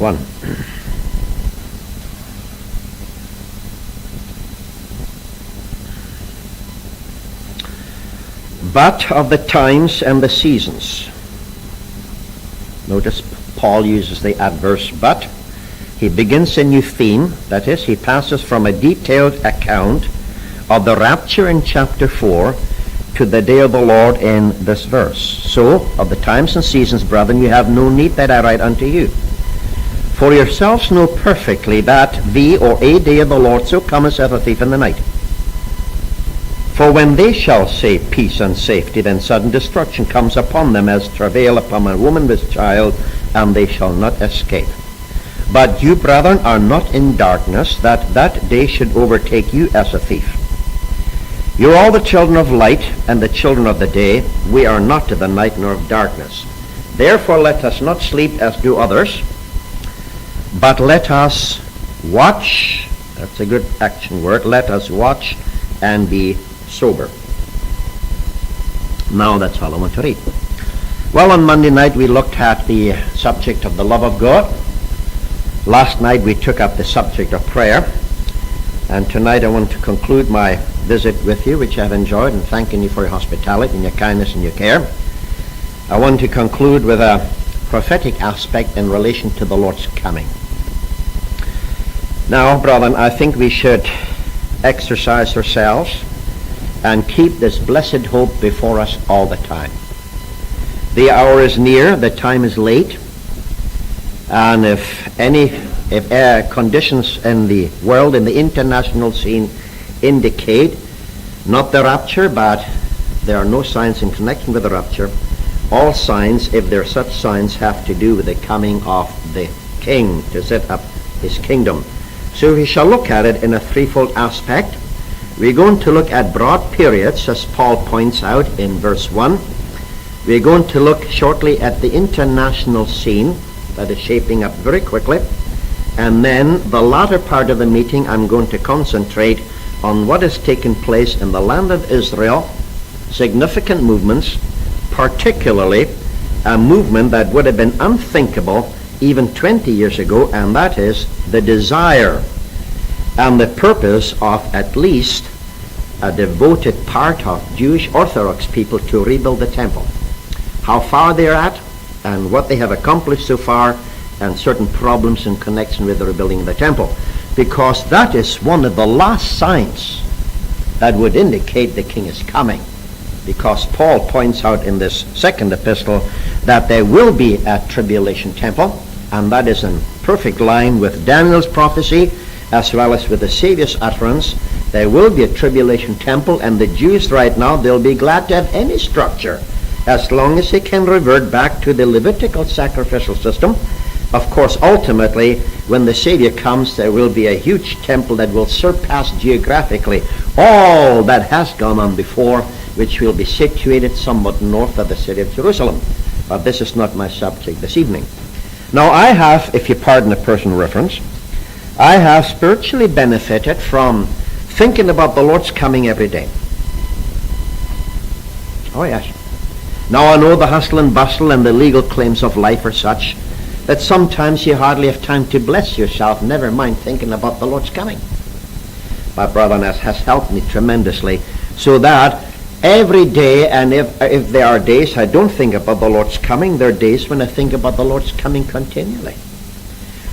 1. But of the times and the seasons. Notice Paul uses the adverse but. He begins a new theme. That is, he passes from a detailed account of the rapture in chapter 4 to the day of the Lord in this verse. So, of the times and seasons, brethren, you have no need that I write unto you. For yourselves know perfectly that the or a day of the Lord so cometh as a thief in the night. For when they shall say peace and safety, then sudden destruction comes upon them as travail upon a woman with child, and they shall not escape. But you, brethren, are not in darkness, that that day should overtake you as a thief. You are all the children of light and the children of the day. We are not of the night nor of darkness. Therefore let us not sleep as do others, but let us watch. That's a good action word. Let us watch and be sober. Now that's all I want to read. Well, on Monday night we looked at the subject of the love of God. Last night we took up the subject of prayer. And tonight I want to conclude my visit with you, which I've enjoyed, and thanking you for your hospitality and your kindness and your care. I want to conclude with a prophetic aspect in relation to the Lord's coming. Now, brethren, I think we should exercise ourselves and keep this blessed hope before us all the time. The hour is near, the time is late, and if conditions in the world, in the international scene, indicate not the rapture, but there are no signs in connection with the rapture. All signs, if there are such signs, have to do with the coming of the King to set up his kingdom. So we shall look at it in a threefold aspect. We're going to look at broad periods, as Paul points out in verse 1. We're going to look shortly at the international scene that is shaping up very quickly. And then the latter part of the meeting, I'm going to concentrate on what has taken place in the land of Israel, significant movements, particularly a movement that would have been unthinkable even 20 years ago, and that is the desire and the purpose of at least a devoted part of Jewish Orthodox people to rebuild the temple. How far they're at and what they have accomplished so far, and certain problems in connection with the rebuilding of the temple, because that is one of the last signs that would indicate the King is coming, because Paul points out in this second epistle that there will be a tribulation temple, and that is in perfect line with Daniel's prophecy as well as with the Savior's utterance. There will be a tribulation temple, and the Jews right now, they'll be glad to have any structure as long as they can revert back to the Levitical sacrificial system. Of course, ultimately, when the Savior comes, there will be a huge temple that will surpass geographically all that has gone on before, which will be situated somewhat north of the city of Jerusalem. But this is not my subject this evening. Now, I have, if you pardon the personal reference, I have spiritually benefited from thinking about the Lord's coming every day. Oh, yes. Now, I know the hustle and bustle and the legal claims of life are such that sometimes you hardly have time to bless yourself, never mind thinking about the Lord's coming. My brother has helped me tremendously, so that every day, and if there are days I don't think about the Lord's coming, there are days when I think about the Lord's coming continually.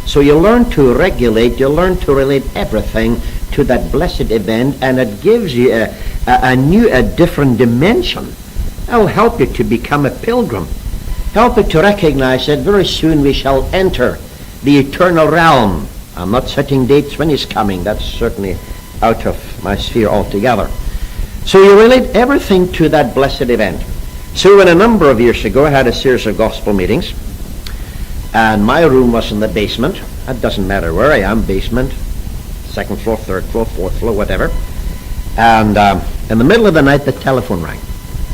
So you learn to regulate, you learn to relate everything to that blessed event, and it gives you a different dimension. It will help you to become a pilgrim. Help you to recognize that very soon we shall enter the eternal realm. I'm not setting dates when he's coming. That's certainly out of my sphere altogether. So you relate everything to that blessed event. So when a number of years ago I had a series of gospel meetings, and my room was in the basement. It doesn't matter where I am, basement, second floor, third floor, fourth floor, whatever. And in the middle of the night the telephone rang.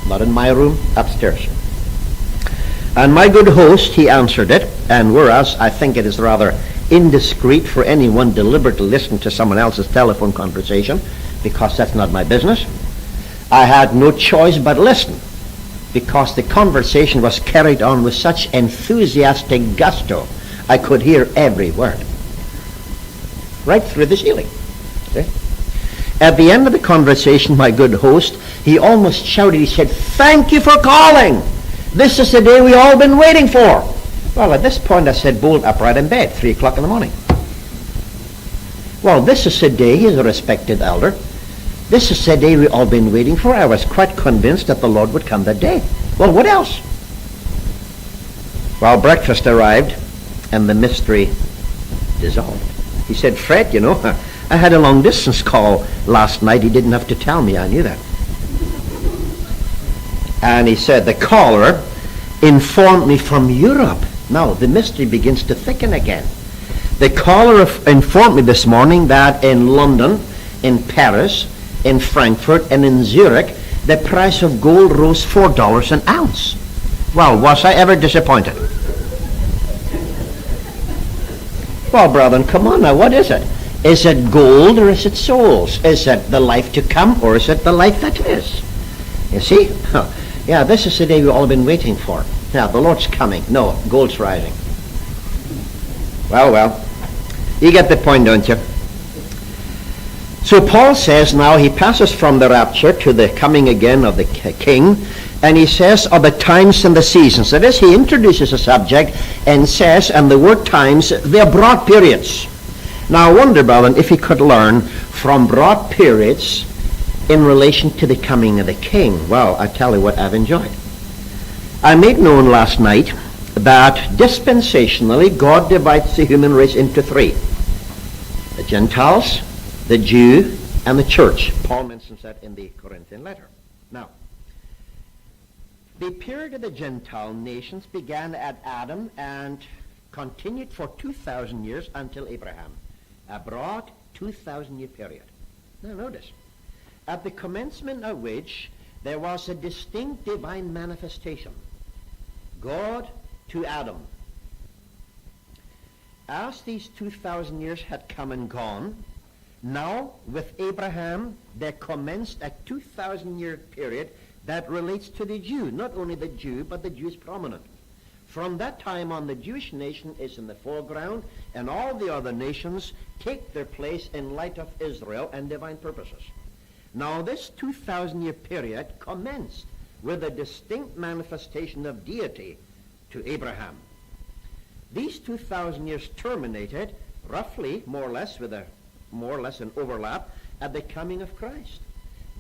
Not in my room, upstairs. And my good host, he answered it, and whereas I think it is rather indiscreet for anyone deliberately to listen to someone else's telephone conversation, because that's not my business, I had no choice but listen, because the conversation was carried on with such enthusiastic gusto. I could hear every word. Right through the ceiling. See? At the end of the conversation, my good host, he almost shouted, he said, "Thank you for calling. This is the day we all been waiting for." Well, at this point, I said, bolt upright in bed, 3 o'clock in the morning. Well, this is the day, he's a respected elder. This is the day we all been waiting for. I was quite convinced that the Lord would come that day. Well, what else? Well, breakfast arrived, and the mystery dissolved. He said, "Fred, you know, I had a long-distance call last night. He didn't have to tell me. I knew that." And he said, the caller informed me from Europe. Now, the mystery begins to thicken again. The caller informed me this morning that in London, in Paris, in Frankfurt, and in Zurich, the price of gold rose $4 an ounce. Well, was I ever disappointed? Well, brethren, come on now, what is it? Is it gold or is it souls? Is it the life to come or is it the life that is? You see? Yeah, this is the day we've all been waiting for. Yeah, the Lord's coming. No, gold's rising. Well, you get the point, don't you? So Paul says now he passes from the rapture to the coming again of the king, and he says of the times and the seasons. That is, he introduces a subject and says, and the word times, they're broad periods. Now I wonder, brethren, if he could learn from broad periods in relation to the coming of the king. Well, I tell you what I've enjoyed. I made known last night that dispensationally God divides the human race into 3. The Gentiles, the Jew, and the church. Paul mentions that in the Corinthian letter. Now, the period of the Gentile nations began at Adam and continued for 2,000 years until Abraham. A broad 2,000-year period. Now notice, at the commencement of which there was a distinct divine manifestation. God to Adam. As these 2,000 years had come and gone, now with Abraham there commenced a 2,000-year period that relates to the Jew. Not only the Jew, but the Jew is prominent. From that time on, the Jewish nation is in the foreground, and all the other nations take their place in light of Israel and divine purposes. Now this 2,000-year period commenced with a distinct manifestation of deity to Abraham. These 2,000 years terminated roughly, more or less an overlap at the coming of Christ,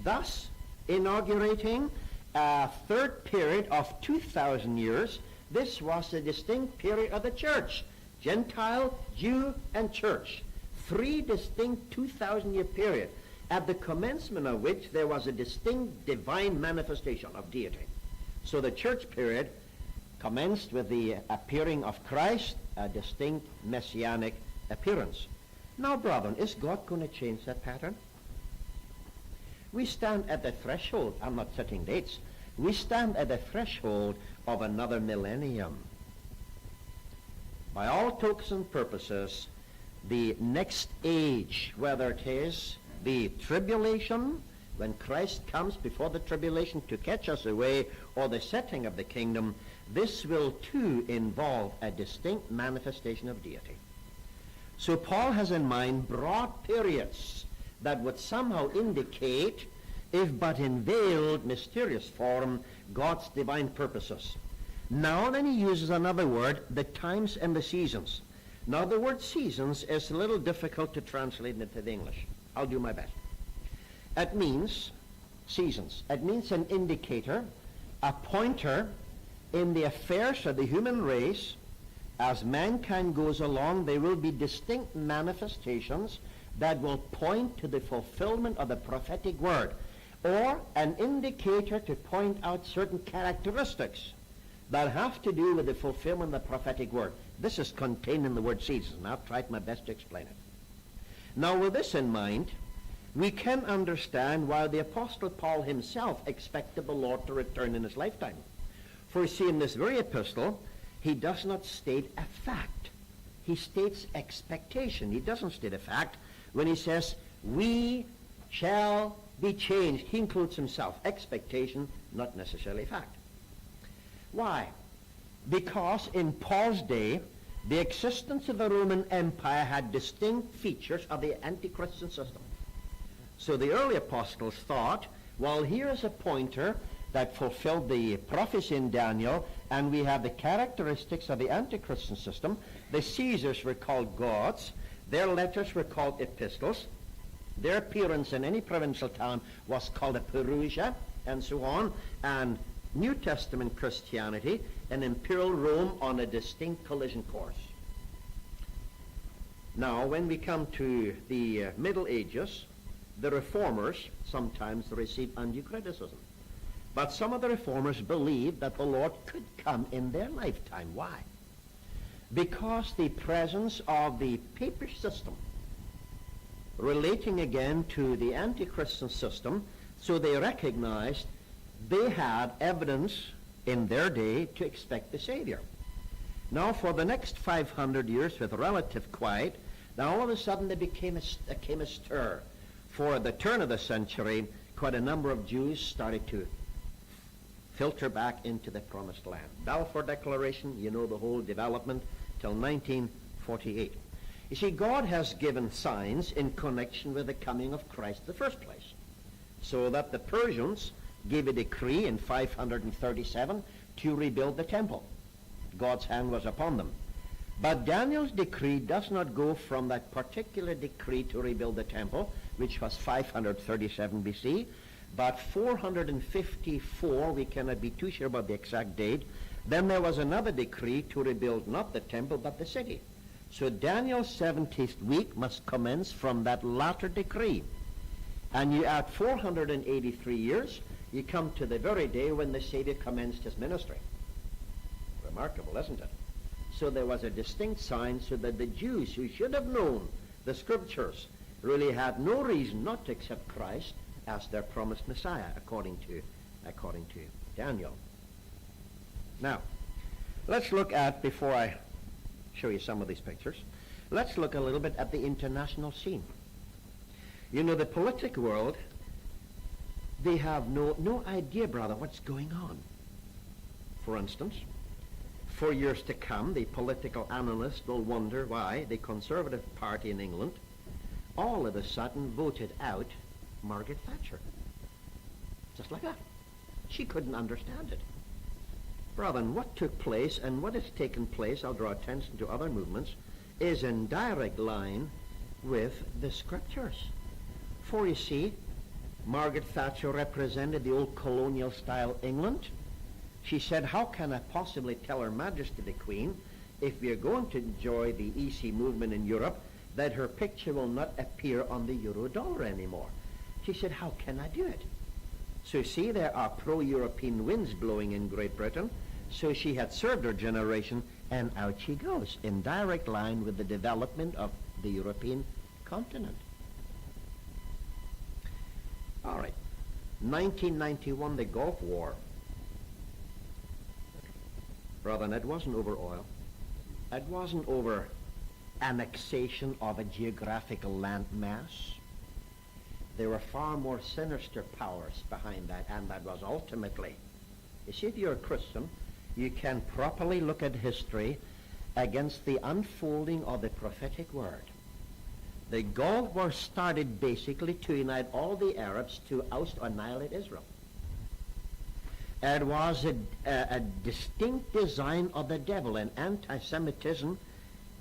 thus inaugurating a third period of 2,000 years. This was the distinct period of the church, Gentile, Jew, and church. 3 distinct 2,000-year period, at the commencement of which there was a distinct divine manifestation of deity. So the church period commenced with the appearing of Christ, a distinct messianic appearance. Now, brethren, is God going to change that pattern? We stand at the threshold. I'm not setting dates. We stand at the threshold of another millennium. By all tokens and purposes, the next age, whether it is the tribulation, when Christ comes before the tribulation to catch us away, or the setting of the kingdom, this will too involve a distinct manifestation of deity. So Paul has in mind broad periods that would somehow indicate, if but in veiled, mysterious form, God's divine purposes. Now then he uses another word, the times and the seasons. Now the word seasons is a little difficult to translate into the English. I'll do my best. It means seasons. It means an indicator, a pointer in the affairs of the human race. As mankind goes along, there will be distinct manifestations that will point to the fulfillment of the prophetic word, or an indicator to point out certain characteristics that have to do with the fulfillment of the prophetic word. This is contained in the word seasons, and I've tried my best to explain it. Now, with this in mind, we can understand why the Apostle Paul himself expected the Lord to return in his lifetime. For you see, in this very epistle, he does not state a fact. He states expectation. He doesn't state a fact when he says, we shall be changed. He includes himself. Expectation, not necessarily fact. Why? Because in Paul's day, The existence of the Roman Empire had distinct features of the anti-Christian system. So the early apostles thought, well, here is a pointer that fulfilled the prophecy in Daniel, and we have the characteristics of the anti-Christian system. The Caesars were called gods. Their letters were called epistles. Their appearance in any provincial town was called a Perusia, and so on. And New Testament Christianity and imperial Rome on a distinct collision course. Now, when we come to the Middle Ages, the reformers sometimes receive undue criticism. But some of the reformers believed that the Lord could come in their lifetime. Why? Because the presence of the papish system relating again to the anti-Christian system, so they recognized they had evidence in their day to expect the Savior. Now for the next 500 years with relative quiet, now all of a sudden there came a stir. For the turn of the century, quite a number of Jews started to filter back into the Promised Land. Balfour Declaration, you know the whole development, till 1948. You see, God has given signs in connection with the coming of Christ in the first place. So that the Persians gave a decree in 537 to rebuild the temple. God's hand was upon them. But Daniel's decree does not go from that particular decree to rebuild the temple, which was 537 BC, but 454, we cannot be too sure about the exact date, then there was another decree to rebuild not the temple, but the city. So Daniel's 70th week must commence from that latter decree. And you add 483 years, you come to the very day when the Savior commenced his ministry. Remarkable, isn't it? So there was a distinct sign so that the Jews who should have known the Scriptures really had no reason not to accept Christ as their promised Messiah, according to Daniel. Now, let's look at, before I show you some of these pictures, let's look a little bit at the international scene. You know, the political world, they have no idea, brother, what's going on. For instance, for years to come, the political analysts will wonder why the Conservative Party in England all of a sudden voted out Margaret Thatcher. Just like that. She couldn't understand it. Brethren, what took place and what has taken place, I'll draw attention to other movements, is in direct line with the Scriptures. For you see, Margaret Thatcher represented the old colonial-style England. She said, how can I possibly tell Her Majesty the Queen, if we are going to enjoy the EC movement in Europe, that her picture will not appear on the euro-dollar anymore? She said, how can I do it? So you see, there are pro-European winds blowing in Great Britain. So she had served her generation, and out she goes, in direct line with the development of the European continent. All right. 1991, the Gulf War. Brother, it wasn't over oil. It wasn't over annexation of a geographical landmass. There were far more sinister powers behind that, and that was ultimately, you see, if you're a Christian, you can properly look at history against the unfolding of the prophetic word. The Gulf War started basically to unite all the Arabs to oust or annihilate Israel. It was a distinct design of the devil, and anti-Semitism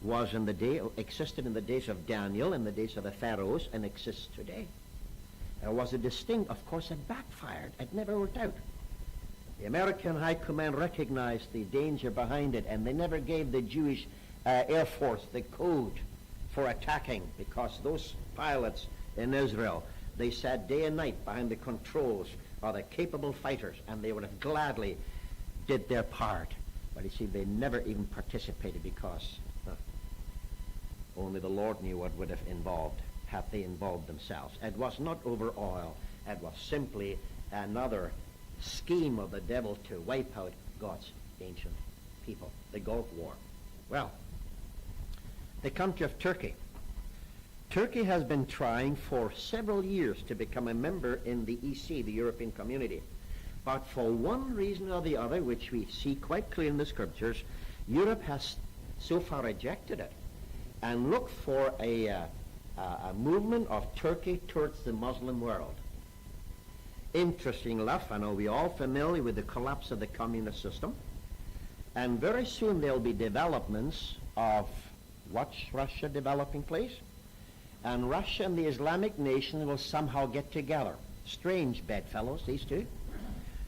was existed in the days of Daniel, in the days of the Pharaohs, and exists today. It was a distinct, of course, it backfired. It never worked out. The American High Command recognized the danger behind it, and they never gave the Jewish Air Force the code for attacking, because those pilots in Israel, they sat day and night behind the controls, are the capable fighters, and they would have gladly did their part. But you see, they never even participated, because only the Lord knew what would have involved had they involved themselves. It was not over oil. It was simply another scheme of the devil to wipe out God's ancient people, the Gulf War. Well, the country of Turkey. Turkey has been trying for several years to become a member in the EC, the European Community. But for one reason or the other, which we see quite clear in the Scriptures, Europe has so far rejected it and look for a movement of Turkey towards the Muslim world. Interesting enough, I know we're all familiar with the collapse of the communist system, and very soon there'll be developments of watch Russia developing place, and Russia and the Islamic nation will somehow get together. Strange bedfellows, these two,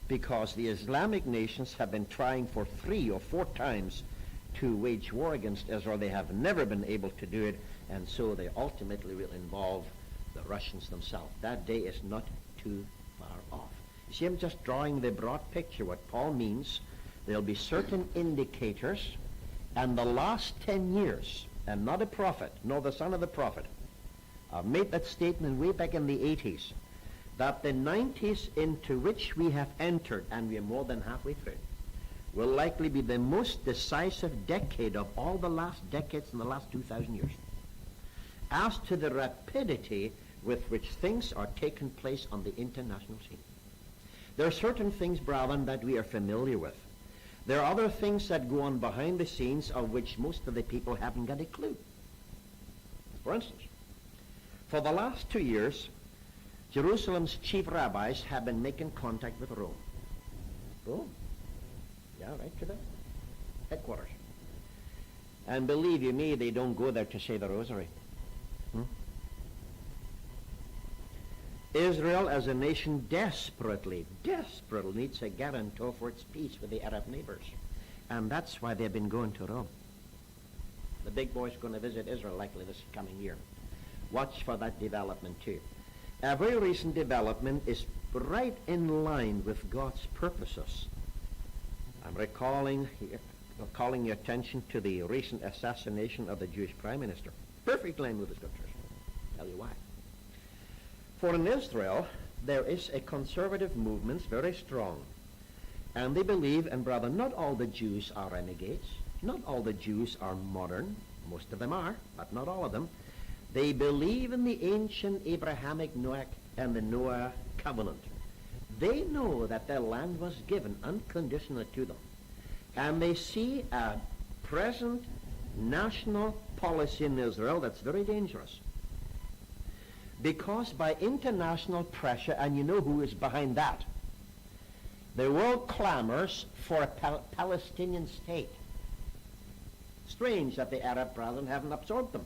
because the Islamic nations have been trying for 3 or 4 times to wage war against Israel. They have never been able to do it, and so they ultimately will involve the Russians themselves. That day is not too far off. You see, I'm just drawing the broad picture, what Paul means. There'll be certain indicators, and the last 10 years, and not a prophet, nor the son of the prophet, I've made that statement way back in the 80s, that the 90s into which we have entered, and we are more than halfway through, will likely be the most decisive decade of all the last decades in the last 2,000 years. As to the rapidity with which things are taking place on the international scene. There are certain things, brethren, that we are familiar with. There are other things that go on behind the scenes of which most of the people haven't got a clue. For instance, for the last 2 years, Jerusalem's chief rabbis have been making contact with Rome. Rome? Yeah, right to the headquarters. And believe you me, they don't go there to say the rosary. Israel as a nation desperately needs a guarantor for its peace with the Arab neighbors. And that's why they've been going to Rome. The big boy's going to visit Israel likely this coming year. Watch for that development too. A very recent development is right in line with God's purposes. I'm calling your attention to the recent assassination of the Jewish Prime Minister. Perfect line with the Scriptures. Tell you why. For in Israel, there is a conservative movement, very strong. And they believe, and brother, not all the Jews are renegades. Not all the Jews are modern. Most of them are, but not all of them. They believe in the ancient Abrahamic Noah and the Noah covenant. They know that their land was given unconditionally to them. And they see a present national policy in Israel that's very dangerous. Because by international pressure, and you know who is behind that, the world clamors for a Palestinian state. Strange that the Arab brethren haven't absorbed them.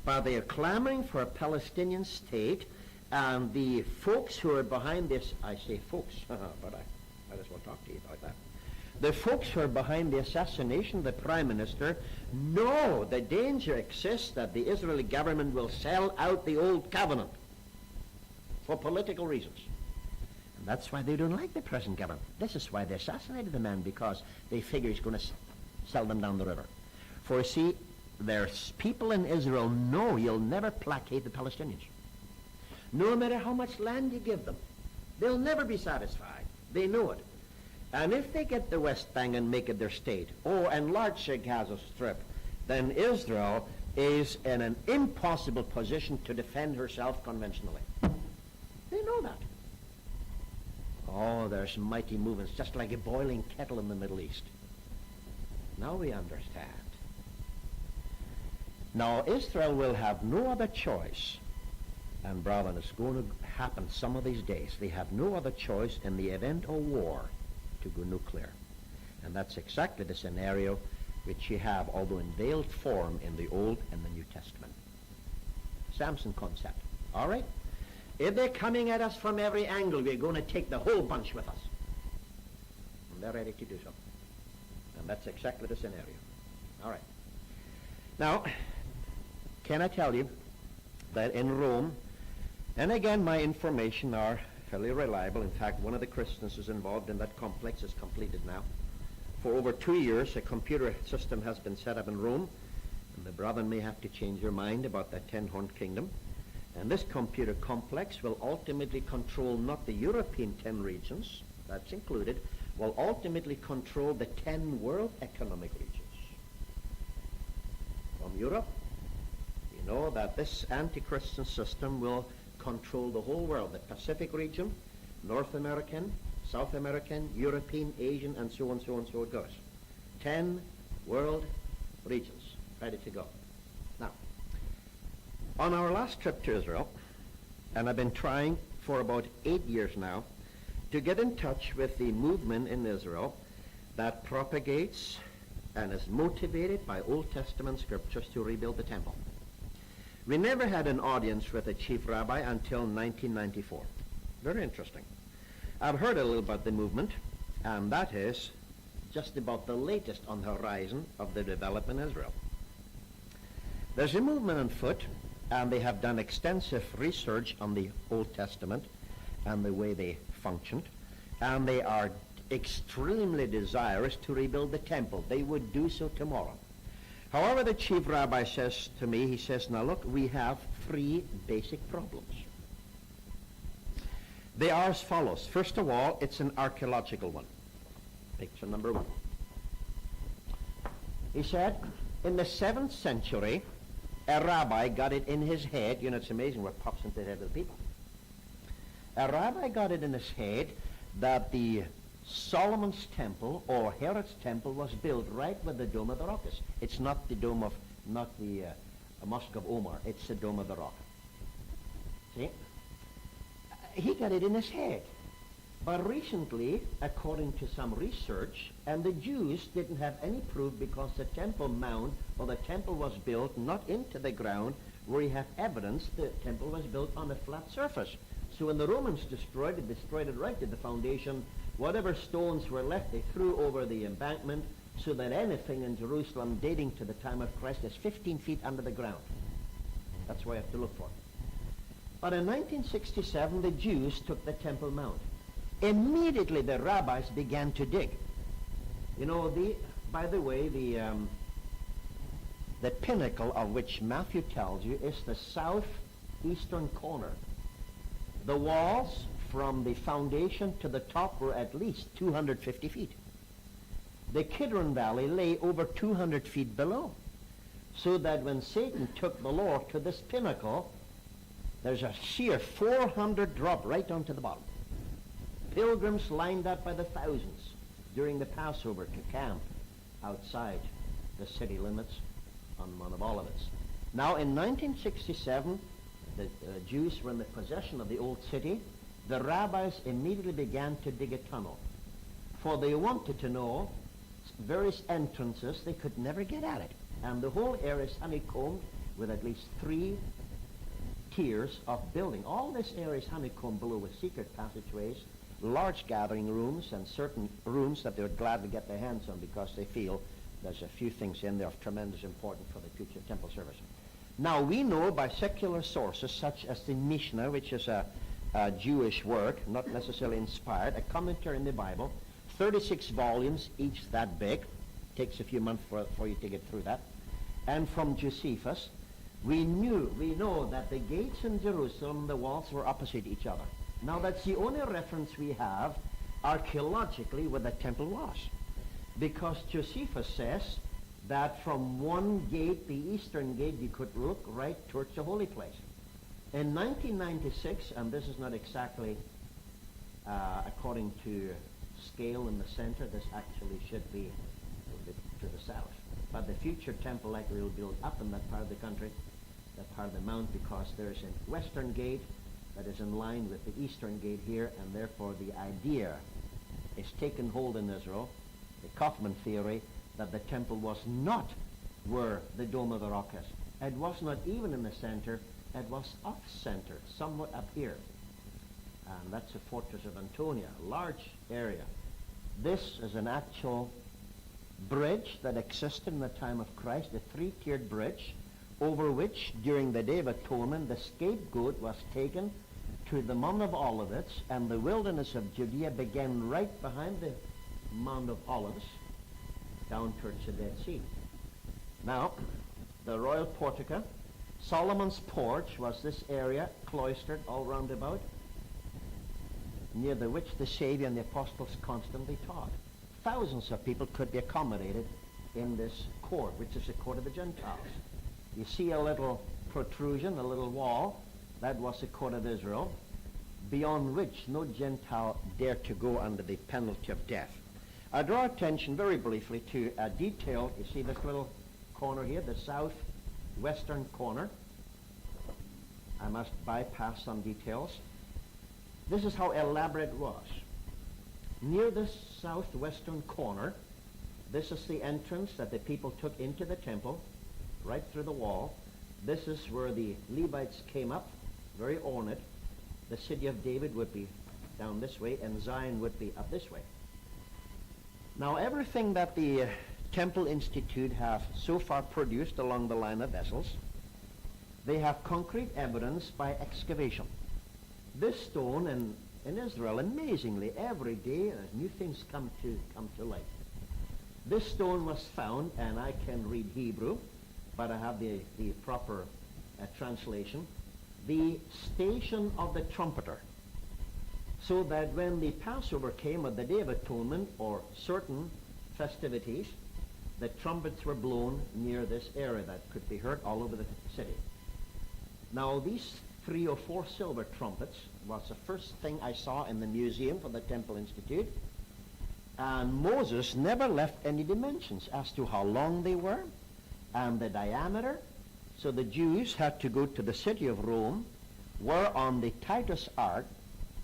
But they are clamoring for a Palestinian state, and the folks who are behind this, I say folks, but I just want to talk to you about that. The folks who are behind the assassination of the Prime Minister know the danger exists that the Israeli government will sell out the old covenant for political reasons. And that's why they don't like the present government. This is why they assassinated the man, because they figure he's going to sell them down the river. For see, there's people in Israel know you'll never placate the Palestinians. No matter how much land you give them, they'll never be satisfied. They know it. And if they get the West Bank and make it their state, or enlarge the Gaza Strip, then Israel is in an impossible position to defend herself conventionally. They know that. Oh, there's mighty movements, just like a boiling kettle in the Middle East. Now we understand. Now Israel will have no other choice, and brethren, it's going to happen some of these days. They have no other choice in the event of war to go nuclear. And that's exactly the scenario which you have, although in veiled form, in the Old and the New Testament. Samson concept. All right? If they're coming at us from every angle, we're going to take the whole bunch with us. And they're ready to do so. And that's exactly the scenario. All right. Now, can I tell you that in Rome, and again my information are fairly reliable. In fact, one of the Christians who's involved in that complex is completed now. For over 2 years, a computer system has been set up in Rome, and the brethren may have to change your mind about that 10-horned kingdom. And this computer complex will ultimately control not the European 10 regions, that's included, will ultimately control the 10 world economic regions. From Europe, you know that this anti-Christian system will control the whole world, the Pacific region, North American, South American, European, Asian, and so on, so on, so it goes. 10 world regions. Ready to go. Now, on our last trip to Israel, and I've been trying for about 8 years now to get in touch with the movement in Israel that propagates and is motivated by Old Testament scriptures to rebuild the temple. We never had an audience with a chief rabbi until 1994. Very interesting. I've heard a little about the movement, and that is just about the latest on the horizon of the development in Israel. There's a movement on foot, and they have done extensive research on the Old Testament and the way they functioned, and they are extremely desirous to rebuild the temple. They would do so tomorrow. However, the chief rabbi says to me, he says, now look, we have 3 basic problems. They are as follows. First of all, it's an archaeological one. Picture number 1. He said, in the 7th century, a rabbi got it in his head, it's amazing what pops into the head of the people. A rabbi got it in his head that the Solomon's temple or Herod's temple was built right where the Dome of the Rock is. It's not the Dome of, not the Mosque of Omar. It's the Dome of the Rock. See? He got it in his head. But recently, according to some research, and the Jews didn't have any proof because the Temple Mount or the temple was built not into the ground where you have evidence the temple was built on a flat surface. So when the Romans destroyed it right to the foundation. Whatever stones were left, they threw over the embankment so that anything in Jerusalem dating to the time of Christ is 15 feet under the ground. That's what you have to look for. But in 1967, the Jews took the Temple Mount. Immediately the rabbis began to dig. By the way, the pinnacle of which Matthew tells you is the southeastern corner. The walls from the foundation to the top were at least 250 feet. The Kidron Valley lay over 200 feet below. So that when Satan took the Lord to this pinnacle, there's a sheer 400 drop right down to the bottom. Pilgrims lined up by the thousands during the Passover to camp outside the city limits on Mount of Olives. Now in 1967, the Jews were in the possession of the old city. The rabbis immediately began to dig a tunnel. For they wanted to know various entrances. They could never get at it. And the whole area is honeycombed with at least 3 tiers of building. All this area is honeycombed below with secret passageways, large gathering rooms, and certain rooms that they would gladly get their hands on because they feel there's a few things in there of tremendous importance for the future temple service. Now we know by secular sources such as the Mishnah, which is a Jewish work, not necessarily inspired, a commentary in the Bible, 36 volumes, each that big. Takes a few months for you to get through that. And from Josephus, we know that the gates in Jerusalem, the walls were opposite each other. Now that's the only reference we have archaeologically where the temple was. Because Josephus says that from one gate, the eastern gate, you could look right towards the holy place. In 1996, and this is not exactly according to scale in the center, this actually should be a little bit to the south. But the future temple likely will build up in that part of the country, that part of the mount, because there's a western gate that is in line with the eastern gate here, and therefore the idea is taken hold in Israel, the Kaufman theory, that the temple was not where the Dome of the Rock is. It was not even in the center, it was off-center, somewhat up here. And that's the fortress of Antonia, a large area. This is an actual bridge that existed in the time of Christ, a 3-tiered bridge, over which during the Day of Atonement the scapegoat was taken to the Mount of Olives, and the wilderness of Judea began right behind the Mount of Olives, down towards the Dead Sea. Now, the royal portico, Solomon's porch was this area, cloistered all round about, near the which the Savior and the apostles constantly taught. Thousands of people could be accommodated in this court, which is the court of the Gentiles. You see a little protrusion, a little wall, that was the court of Israel, beyond which no Gentile dared to go under the penalty of death. I draw attention very briefly to a detail. You see this little corner here, the southwestern corner. I must bypass some details. This is how elaborate it was. Near this southwestern corner, this is the entrance that the people took into the temple, right through the wall. This is where the Levites came up, very ornate. The city of David would be down this way, and Zion would be up this way. Now, everything that the Temple Institute have so far produced along the line of vessels, they have concrete evidence by excavation. This stone in Israel, amazingly, every day new things come to light. This stone was found, and I can read Hebrew, but I have the proper translation. The station of the trumpeter. So that when the Passover came, or the Day of Atonement, or certain festivities, the trumpets were blown near this area that could be heard all over the city. Now, these 3 or 4 silver trumpets was the first thing I saw in the museum for the Temple Institute. And Moses never left any dimensions as to how long they were and the diameter. So the Jews had to go to the city of Rome, where on the Titus Ark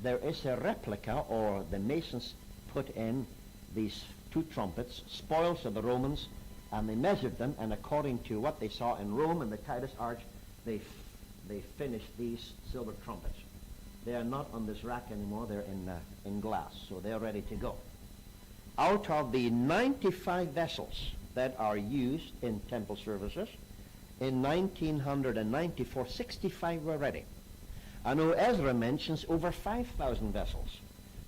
there is a replica, or the masons put in these 2 trumpets, spoils of the Romans, and they measured them, and according to what they saw in Rome and the Titus Arch, they finished these silver trumpets. They are not on this rack anymore. They're in glass, so they're ready to go. Out of the 95 vessels that are used in temple services, in 1994, 65 were ready. I know Ezra mentions over 5,000 vessels,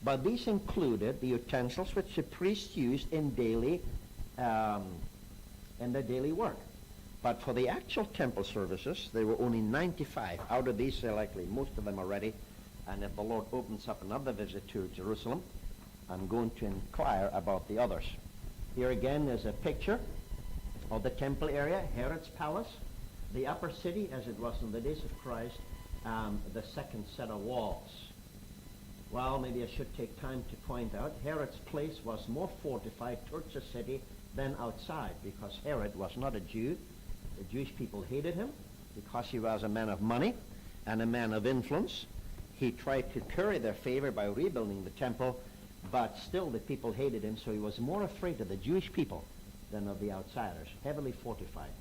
but these included the utensils which the priests used in their daily work. But for the actual temple services, there were only 95. Out of these, likely most of them are ready. And if the Lord opens up another visit to Jerusalem, I'm going to inquire about the others. Here again is a picture of the temple area, Herod's palace, the upper city as it was in the days of Christ, the second set of walls. Well, maybe I should take time to point out, Herod's place was more fortified towards the city than outside, because Herod was not a Jew. The Jewish people hated him because he was a man of money and a man of influence. He tried to curry their favor by rebuilding the temple, but still the people hated him, so he was more afraid of the Jewish people than of the outsiders, heavily fortified.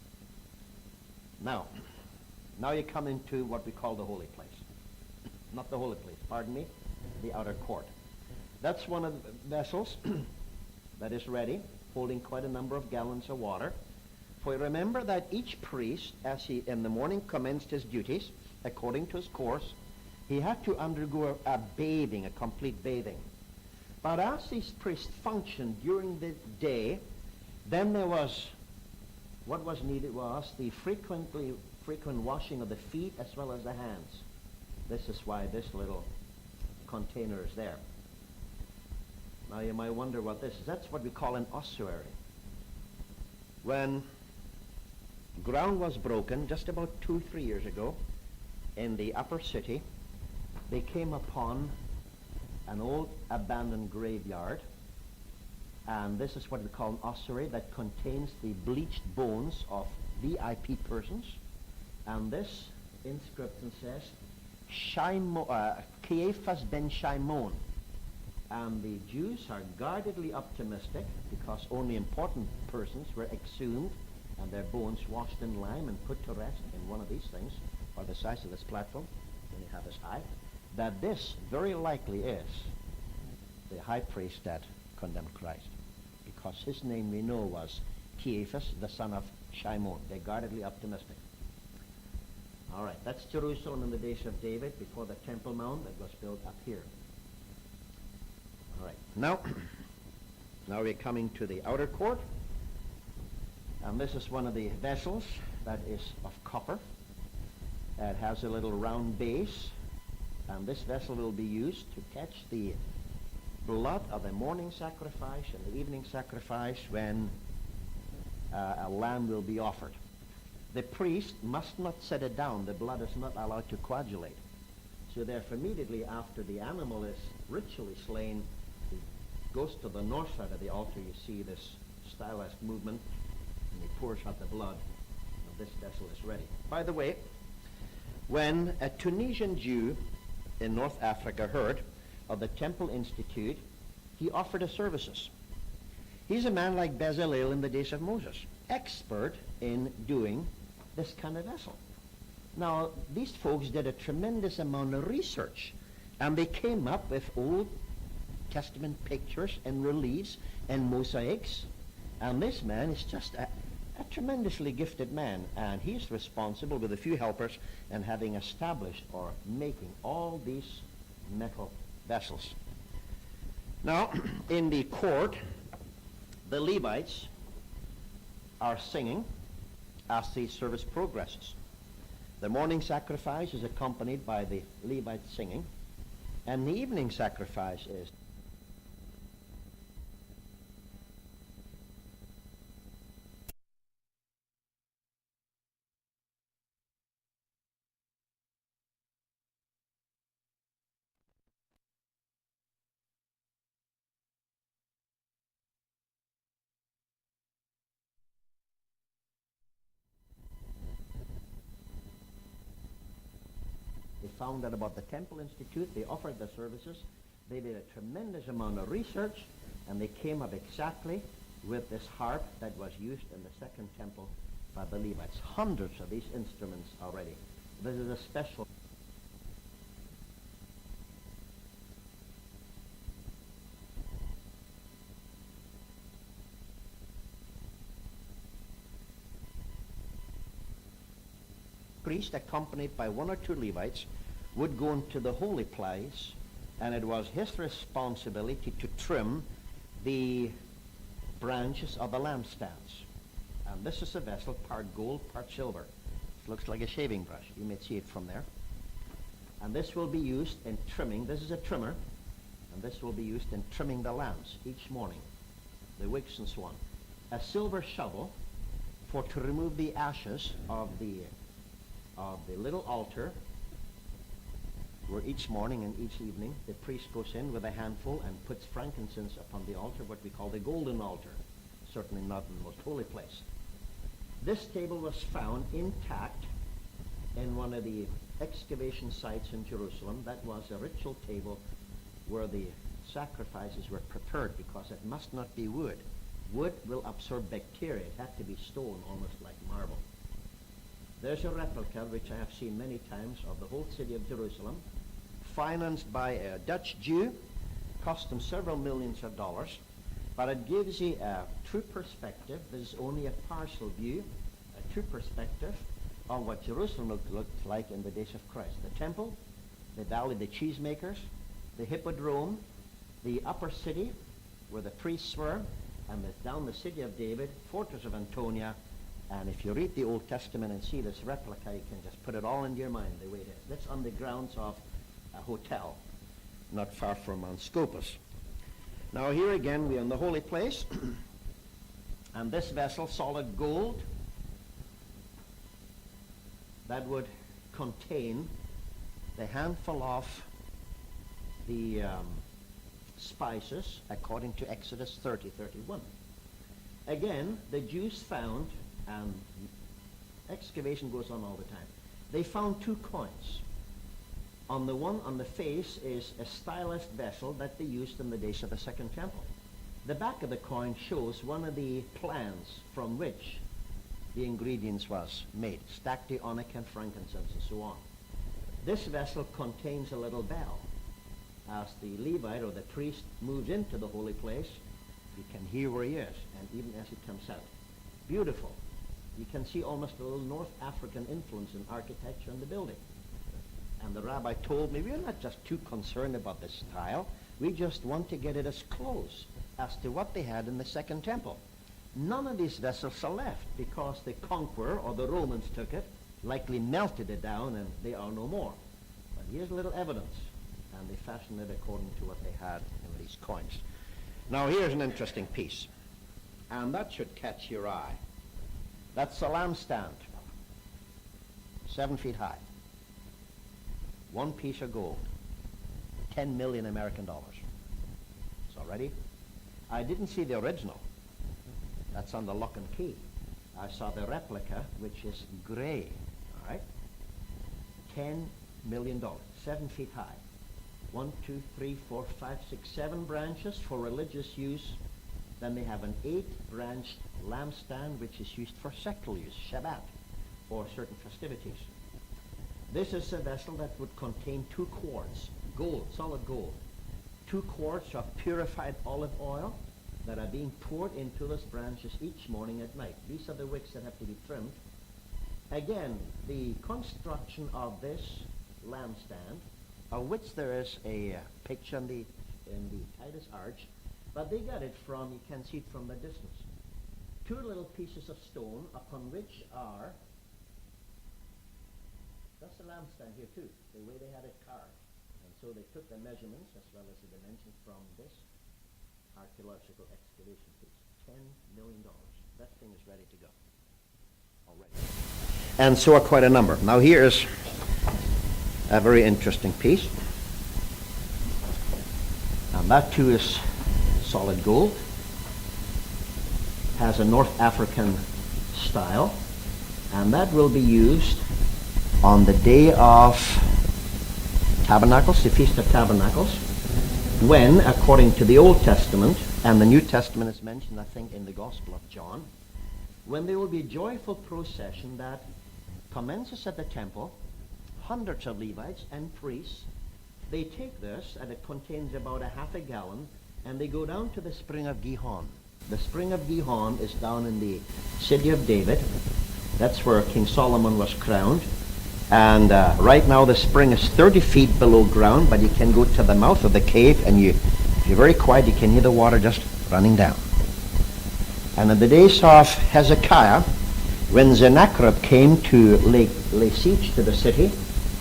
Now you come into what we call the holy place. Not the holy place, pardon me, the outer court. That's one of the vessels that is ready, holding quite a number of gallons of water. For remember that each priest, as he in the morning commenced his duties, according to his course, he had to undergo a bathing, a complete bathing. But as these priests functioned during the day, then there was, what was needed was the frequent washing of the feet as well as the hands. This is why this little container is there. Now you might wonder what this is. That's what we call an ossuary. When ground was broken just about 2-3 years ago in the upper city, they came upon an old abandoned graveyard, and this is what we call an ossuary that contains the bleached bones of VIP persons. And this inscription says Caiaphas ben Shimon. And the Jews are guardedly optimistic because only important persons were exhumed and their bones washed in lime and put to rest in one of these things, or the size of this platform, when you have this high, that this very likely is the high priest that condemned Christ, because his name we know was Caiaphas, the son of Shimon. They're guardedly optimistic. All right, that's Jerusalem in the days of David, before the Temple Mount that was built up here. All right, now we're coming to the outer court. And this is one of the vessels that is of copper. It has a little round base, and this vessel will be used to catch the blood of the morning sacrifice and the evening sacrifice when a lamb will be offered. The priest must not set it down. The blood is not allowed to coagulate. So therefore, immediately after the animal is ritually slain, the goes to the north side of the altar. You see this stylized movement, and he pours out the blood, and this vessel is ready. By the way, when a Tunisian Jew in North Africa heard of the Temple Institute, he offered his services. He's a man like Bezalel in the days of Moses, expert in doing this kind of vessel. Now, these folks did a tremendous amount of research, and they came up with Old Testament pictures and reliefs and mosaics, and this man is just a tremendously gifted man, and he's responsible with a few helpers and having established or making all these metal vessels. Now, in the court, the Levites are singing as the service progresses. The morning sacrifice is accompanied by the Levite singing, and the evening sacrifice is They found out about the Temple Institute. They offered their services. They did a tremendous amount of research, and they came up exactly with this harp that was used in the Second Temple by the Levites. Hundreds of these instruments already. This is a special. Priest, accompanied by one or two Levites, would go into the holy place, and it was his responsibility to trim the branches of the lampstands. And this is a vessel, part gold, part silver. It looks like a shaving brush. You may see it from there. And this will be used in trimming. This is a trimmer, and this will be used in trimming the lamps each morning, the wicks and so on. A silver shovel for to remove the ashes of the little altar, where each morning and each evening the priest goes in with a handful and puts frankincense upon the altar, what we call the golden altar, certainly not in the most holy place. This table was found intact in one of the excavation sites in Jerusalem. That was a ritual table where the sacrifices were prepared, because it must not be wood. Wood will absorb bacteria. It had to be stone, almost like marble. There's a replica, which I have seen many times, of the whole city of Jerusalem, financed by a Dutch Jew, cost him several millions of dollars, but it gives you a true perspective. This is only a partial view, a true perspective of what Jerusalem looked like in the days of Christ. The temple, the valley, the cheesemakers, the hippodrome, the upper city where the priests were, and down the city of David, fortress of Antonia. And if you read the Old Testament and see this replica, you can just put it all into your mind the way it is. That's on the grounds of a hotel, not far from Mount Scopus. Now here again, we're in the holy place. And this vessel, solid gold, that would contain the handful of the spices, according to Exodus 30:31. Again, the Jews found, and excavation goes on all the time, they found two coins. On the one on the face is a stylized vessel that they used in the days of the Second Temple. The back of the coin shows one of the plants from which the ingredients was made, stacte, onyx, and frankincense, and so on. This vessel contains a little bell. As the Levite or the priest moves into the holy place, you can hear where he is, and even as he comes out. Beautiful. You can see almost a little North African influence in architecture in the building. And the rabbi told me, we're not just too concerned about the style, we just want to get it as close as to what they had in the Second Temple. None of these vessels are left, because the conqueror or the Romans took it, likely melted it down, and they are no more. But here's a little evidence, and they fashioned it according to what they had in these coins. Now here's an interesting piece, and that should catch your eye. That's a lampstand, 7 feet high. One piece of gold, 10 million American dollars. So ready? I didn't see the original. That's on the Lock and Key. I saw the replica, which is gray, all right? $10 million, 7 feet high. 1, 2, 3, 4, 5, 6, 7 branches for religious use. Then they have an 8-branched lampstand, which is used for secular use, Shabbat, or certain festivities. This is a vessel that would contain 2 quarts, gold, solid gold. 2 quarts of purified olive oil that are being poured into those branches each morning at night. These are the wicks that have to be trimmed. Again, the construction of this lampstand, of which there is a picture in the Titus Arch, but they got it from, you can see it from the distance. 2 little pieces of stone upon which are, that's the lampstand here too, the way they had it carved. And so they took the measurements as well as the dimensions from this archaeological excavation piece. $10 million. That thing is ready to go already. And so are quite a number. Now here is a very interesting piece. And that too is solid gold. Has a North African style. And that will be used on the day of Tabernacles, the Feast of Tabernacles, when, according to the Old Testament, and the New Testament is mentioned, I think, in the Gospel of John, when there will be a joyful procession that commences at the temple, hundreds of Levites and priests, they take this, and it contains about a half a gallon, and they go down to the spring of Gihon. The spring of Gihon is down in the city of David. That's where King Solomon was crowned. And right now the spring is 30 feet below ground, but you can go to the mouth of the cave, and if you're very quiet, you can hear the water just running down. And in the days of Hezekiah, when Sennacherib came to lay siege to the city,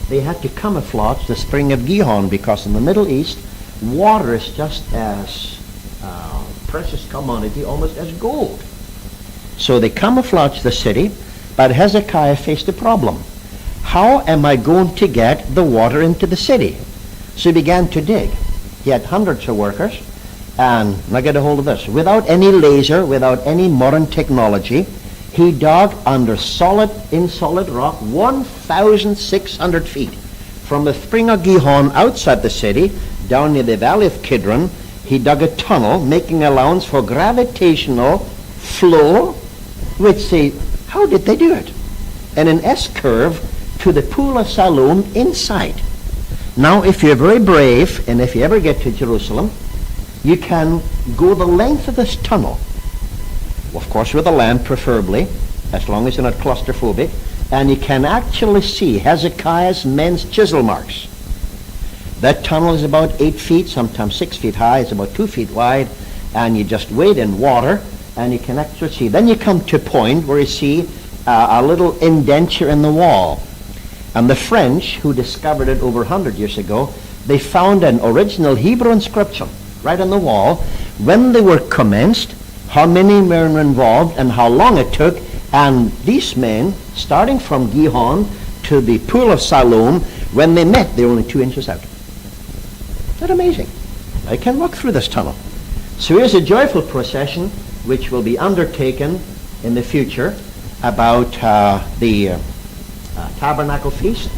they had to camouflage the spring of Gihon, because in the Middle East, water is just as precious commodity, almost as gold. So they camouflaged the city, but Hezekiah faced a problem. How am I going to get the water into the city? So he began to dig. He had hundreds of workers, and now get a hold of this. Without any laser, without any modern technology, he dug under solid rock 1,600 feet. From the spring of Gihon outside the city, down near the valley of Kidron, he dug a tunnel, making allowance for gravitational flow, which say, how did they do it? And an S-curve to the pool of Siloam inside. Now, if you're very brave, and if you ever get to Jerusalem, you can go the length of this tunnel, of course with a lamp preferably, as long as you're not claustrophobic, and you can actually see Hezekiah's men's chisel marks. That tunnel is about 8 feet, sometimes 6 feet high. It's about 2 feet wide, and you just wade in water, and you can actually see. Then you come to a point where you see a little indenture in the wall. And the French, who discovered it over 100 years ago, they found an original Hebrew inscription right on the wall. When they were commenced, how many men were involved, and how long it took. And these men, starting from Gihon to the pool of Siloam, when they met, they were only 2 inches out. Isn't that amazing? I can walk through this tunnel. So here's a joyful procession which will be undertaken in the future about the Tabernacle Feast.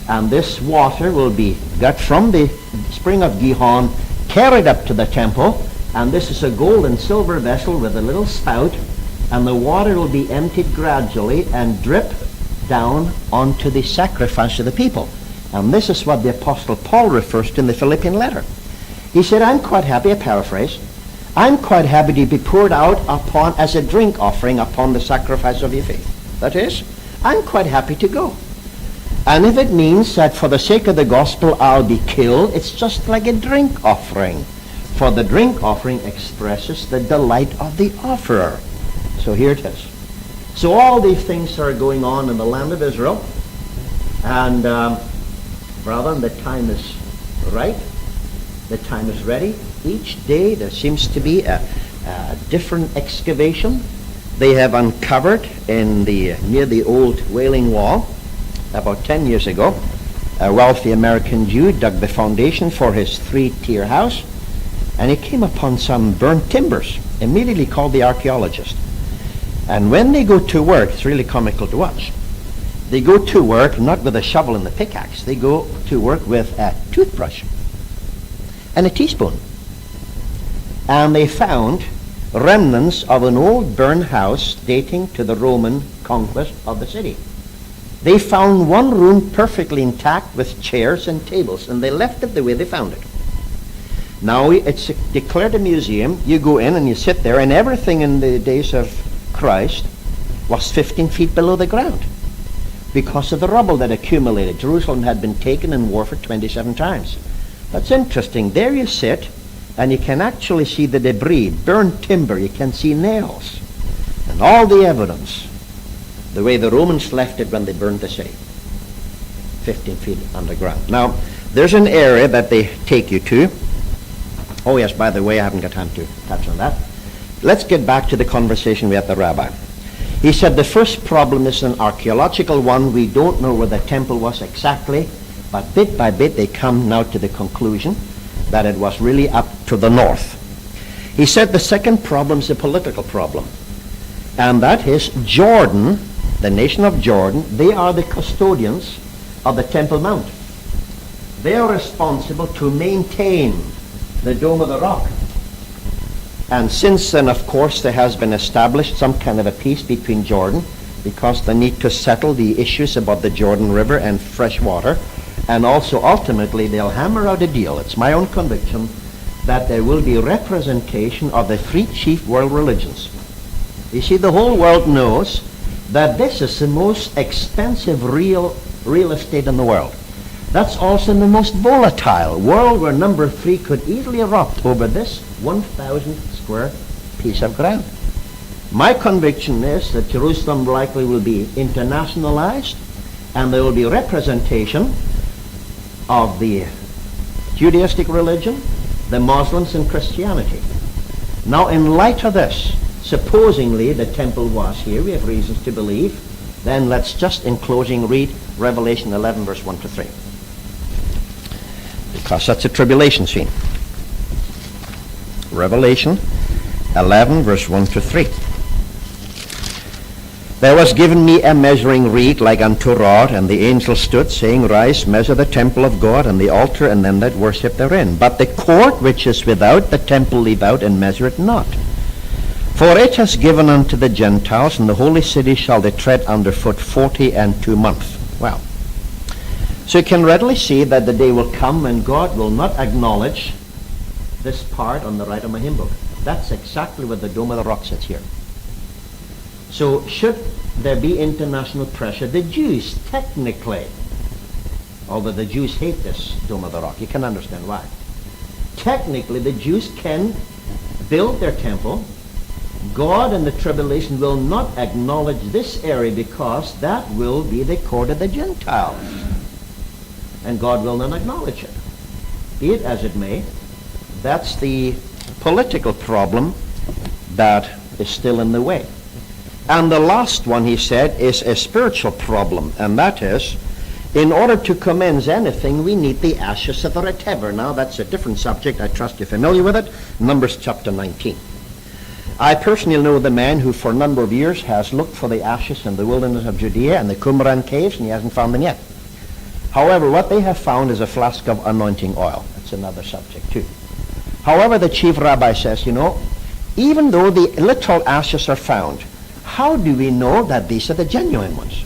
And this water will be got from the spring of Gihon, carried up to the temple. And this is a gold and silver vessel with a little spout. And the water will be emptied gradually and drip down onto the sacrifice of the people. And this is what the Apostle Paul refers to in the Philippian letter. He said, I'm quite happy, I paraphrase, I'm quite happy to be poured out upon as a drink offering upon the sacrifice of your faith. That is, I'm quite happy to go. And if it means that for the sake of the gospel I'll be killed, it's just like a drink offering. For the drink offering expresses the delight of the offerer. So here it is. So all these things are going on in the land of Israel. And brethren, the time is right. The time is ready. Each day there seems to be a different excavation. They have uncovered near the old Wailing Wall about 10 years ago. A wealthy American Jew dug the foundation for his 3-tier house. and he came upon some burnt timbers. Immediately called the archaeologist. And when they go to work, it's really comical to watch. They go to work not with a shovel and a pickaxe. They go to work with a toothbrush and a teaspoon. And they found remnants of an old burned house dating to the Roman conquest of the city. They found one room perfectly intact with chairs and tables, and they left it the way they found it. Now it's declared a museum. You go in and you sit there, and everything in the days of Christ was 15 feet below the ground because of the rubble that accumulated. Jerusalem had been taken in war for 27 times. That's interesting. There you sit, and you can actually see the debris, burned timber. You can see nails and all the evidence, the way the Romans left it when they burned the city, 15 feet underground. Now, there's an area that they take you to. Oh yes, by the way, I haven't got time to touch on that. Let's get back to the conversation we had with the rabbi. He said the first problem is an archaeological one. We don't know where the temple was exactly, but bit by bit they come now to the conclusion that it was really up to the north. He said the second problem is a political problem, and that is Jordan, the nation of Jordan. They are the custodians of the Temple Mount. They are responsible to maintain the Dome of the Rock. And since then, of course, there has been established some kind of a peace between Jordan, because they need to settle the issues about the Jordan River and fresh water. And also, ultimately, they'll hammer out a deal. It's my own conviction that there will be representation of the three chief world religions. You see, the whole world knows that this is the most expensive real estate in the world. That's also the most volatile world, where number 3 could easily erupt over this 1,000 square piece of ground. My conviction is that Jerusalem likely will be internationalized, and there will be representation of the Judaistic religion, the Muslims, and Christianity. Now, in light of this, supposingly the temple was here, we have reasons to believe, then let's just in closing read Revelation 11 verse 1 to 3. Because that's a tribulation scene. Revelation 11 verse 1 to 3. There was given me a measuring reed like unto a rod, and the angel stood, saying, Rise, measure the temple of God, and the altar, and them that worship therein. But the court which is without the temple leave out, and measure it not. For it is given unto the Gentiles, and the holy city shall they tread under foot 42 months. Wow. So you can readily see that the day will come when God will not acknowledge this part on the right of my hymn book. That's exactly where the Dome of the Rock sits here. So should there be international pressure, the Jews technically, although the Jews hate this Dome of the Rock, you can understand why. Technically, the Jews can build their temple. God in the tribulation will not acknowledge this area, because that will be the court of the Gentiles. And God will not acknowledge it. Be it as it may, that's the political problem that is still in the way. And the last one, he said, is a spiritual problem, and that is, in order to commence anything, we need the ashes of the Retever. Now, that's a different subject. I trust you're familiar with it. Numbers chapter 19. I personally know the man who for a number of years has looked for the ashes in the wilderness of Judea and the Qumran caves, and he hasn't found them yet. However, what they have found is a flask of anointing oil. That's another subject too. However, the chief rabbi says, even though the literal ashes are found, how do we know that these are the genuine ones?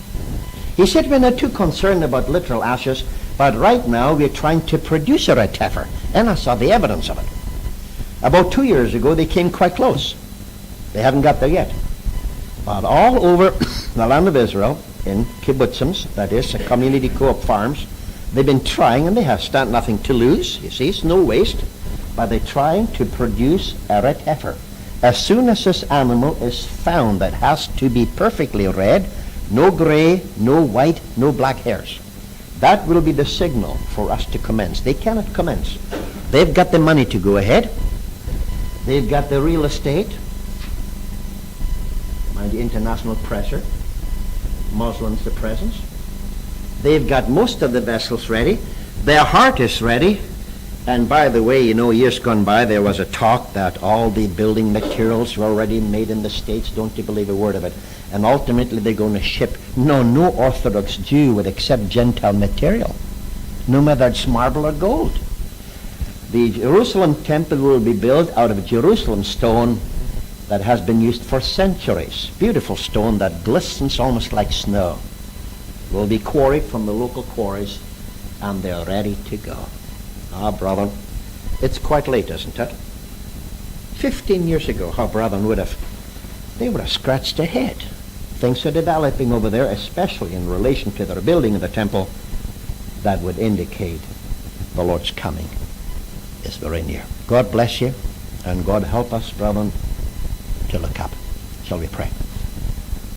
He said, we're not too concerned about literal ashes, but right now we're trying to produce a Retever, and I saw the evidence of it. About 2 years ago, they came quite close. They haven't got there yet. But all over the land of Israel, in kibbutzim, that is, community co-op farms, they've been trying, and they have nothing to lose. You see, it's no waste, but they're trying to produce a red heifer. As soon as this animal is found that has to be perfectly red, no gray, no white, no black hairs, that will be the signal for us to commence. They cannot commence. They've got the money to go ahead. They've got the real estate, the international pressure, Muslims, the presence. They've got most of the vessels ready. Their heart is ready. And by the way, you know, years gone by, there was a talk that all the building materials were already made in the States. Don't you believe a word of it? And ultimately they're going to ship. No Orthodox Jew would accept Gentile material, no matter it's marble or gold. The Jerusalem temple will be built out of Jerusalem stone that has been used for centuries. Beautiful stone that glistens almost like snow. Will be quarried from the local quarries, and they're ready to go. Ah, brother, it's quite late, isn't it? 15 years ago, how brethren would have scratched their head. Things are developing over there, especially in relation to their building of the temple, that would indicate the Lord's coming is very near. God bless you, and God help us, brethren, to look up. Shall we pray?